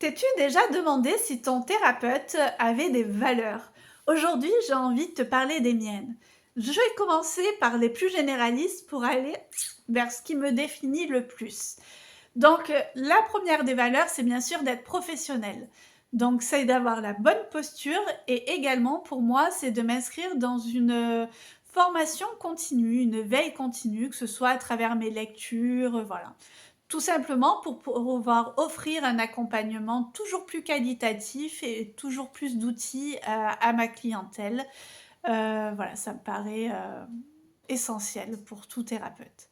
T'es-tu déjà demandé si ton thérapeute avait des valeurs? Aujourd'hui, j'ai envie de te parler des miennes. Je vais commencer par les plus généralistes pour aller vers ce qui me définit le plus. Donc, la première des valeurs, c'est bien sûr d'être professionnel. Donc, c'est d'avoir la bonne posture et également, pour moi, c'est de m'inscrire dans une formation continue, une veille continue, que ce soit à travers mes lectures, voilà. Tout simplement pour pouvoir offrir un accompagnement toujours plus qualitatif et toujours plus d'outils à ma clientèle. Voilà, ça me paraît essentiel pour tout thérapeute.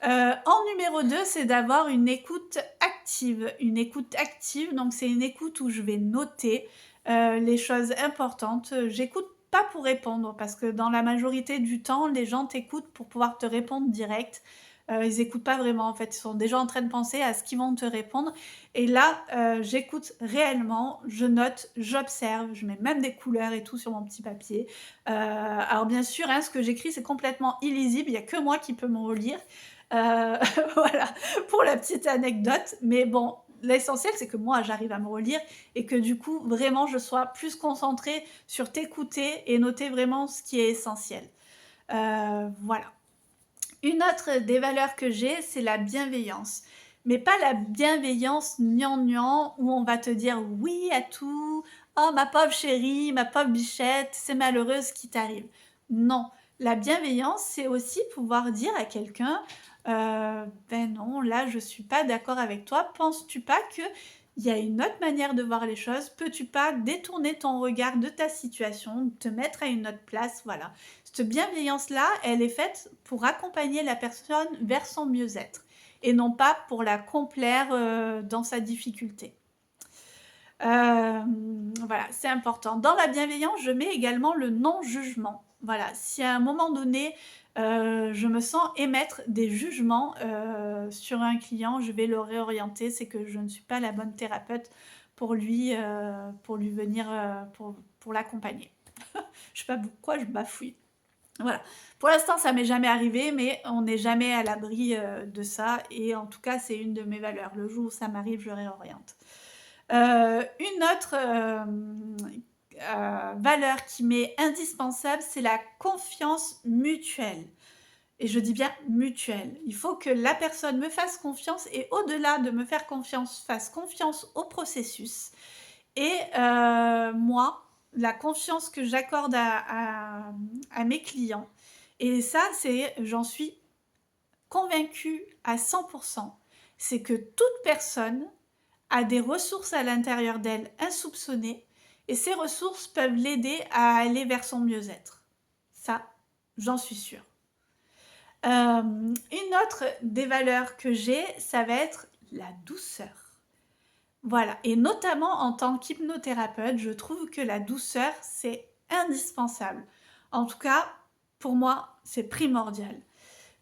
En numéro 2, c'est d'avoir une écoute active. Une écoute active, donc c'est une écoute où je vais noter les choses importantes. J'écoute pas pour répondre, parce que dans la majorité du temps, les gens t'écoutent pour pouvoir te répondre direct. Ils écoutent pas vraiment, en fait. Ils sont déjà en train de penser à ce qu'ils vont te répondre. Et là, j'écoute réellement, je note, j'observe, je mets même des couleurs et tout sur mon petit papier. Alors bien sûr, hein, ce que j'écris, c'est complètement illisible, il y a que moi qui peux me relire. Voilà, pour la petite anecdote. Mais bon, l'essentiel, c'est que moi, j'arrive à me relire et que du coup, vraiment, je sois plus concentrée sur t'écouter et noter vraiment ce qui est essentiel. Voilà. Une autre des valeurs que j'ai, c'est la bienveillance. Mais pas la bienveillance gnangnan où on va te dire oui à tout. Oh, ma pauvre chérie, ma pauvre bichette, c'est malheureux ce qui t'arrive. Non, la bienveillance, c'est aussi pouvoir dire à quelqu'un ben non, là, je suis pas d'accord avec toi. Penses-tu pas que il y a une autre manière de voir les choses? Peux-tu pas détourner ton regard de ta situation, te mettre à une autre place? Voilà. Cette bienveillance-là, elle est faite pour accompagner la personne vers son mieux-être et non pas pour la complaire dans sa difficulté. Voilà, c'est important. Dans la bienveillance, je mets également le non-jugement. Voilà, si à un moment donné, je me sens émettre des jugements sur un client, je vais le réorienter. C'est que je ne suis pas la bonne thérapeute pour lui venir, pour l'accompagner. Je sais pas pourquoi je bafouille. Voilà. Pour l'instant, ça m'est jamais arrivé, mais on n'est jamais à l'abri de ça. Et en tout cas, c'est une de mes valeurs. Le jour où ça m'arrive, je réoriente. Une autre valeur qui m'est indispensable, c'est la confiance mutuelle. Et je dis bien mutuelle. Il faut que la personne me fasse confiance et au-delà de me faire confiance, fasse confiance au processus. Et moi, la confiance que j'accorde à mes clients, et ça, j'en suis convaincue à 100%, c'est que toute personne a des ressources à l'intérieur d'elle insoupçonnées et ces ressources peuvent l'aider à aller vers son mieux-être. Ça, j'en suis sûre. Une autre des valeurs que j'ai, ça va être la douceur. Voilà, et notamment en tant qu'hypnothérapeute, je trouve que la douceur, c'est indispensable. En tout cas, pour moi, c'est primordial.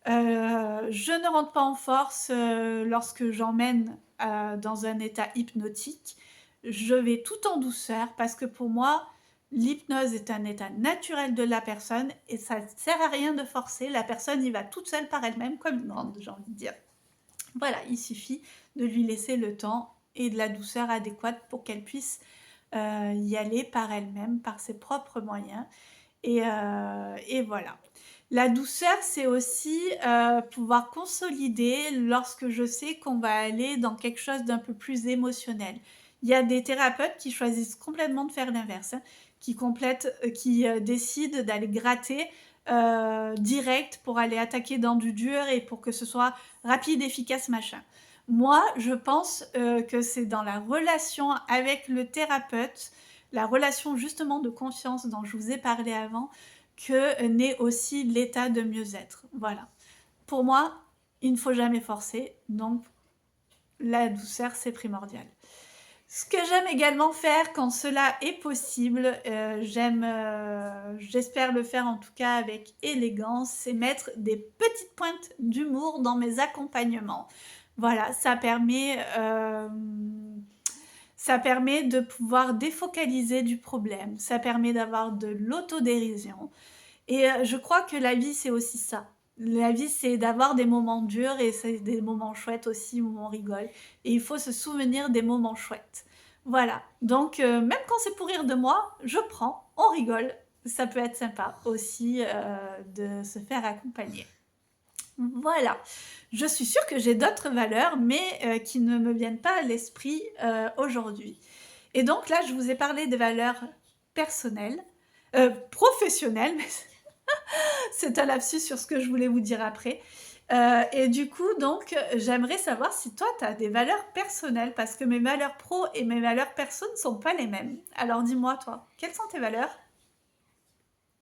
Je ne rentre pas en force lorsque j'emmène dans un état hypnotique. Je vais tout en douceur parce que pour moi, l'hypnose est un état naturel de la personne et ça ne sert à rien de forcer. La personne y va toute seule par elle-même, comme une grande, j'ai envie de dire. Voilà, il suffit de lui laisser le temps et de la douceur adéquate pour qu'elle puisse y aller par elle-même, par ses propres moyens. Et voilà. La douceur, c'est aussi pouvoir consolider lorsque je sais qu'on va aller dans quelque chose d'un peu plus émotionnel. Il y a des thérapeutes qui choisissent complètement de faire l'inverse, hein, qui décident d'aller gratter direct pour aller attaquer dans du dur et pour que ce soit rapide, efficace, machin. Moi, je pense que c'est dans la relation avec le thérapeute, la relation justement de confiance dont je vous ai parlé avant, que naît aussi l'état de mieux-être. Voilà. Pour moi, il ne faut jamais forcer, donc la douceur, c'est primordial. Ce que j'aime également faire quand cela est possible, j'espère le faire en tout cas avec élégance, c'est mettre des petites pointes d'humour dans mes accompagnements. Voilà, ça permet de pouvoir défocaliser du problème, ça permet d'avoir de l'autodérision. Et je crois que la vie, c'est aussi ça. La vie, c'est d'avoir des moments durs et c'est des moments chouettes aussi où on rigole. Et il faut se souvenir des moments chouettes. Voilà, donc même quand c'est pour rire de moi, je prends, on rigole. Ça peut être sympa aussi, de se faire accompagner. Voilà, je suis sûre que j'ai d'autres valeurs, mais qui ne me viennent pas à l'esprit, aujourd'hui. Et donc là, je vous ai parlé des valeurs personnelles, professionnelles, mais c'est un lapsus sur ce que je voulais vous dire après. Et du coup, donc, j'aimerais savoir si toi, tu as des valeurs personnelles, parce que mes valeurs pro et mes valeurs perso ne sont pas les mêmes. Alors dis-moi, toi, quelles sont tes valeurs?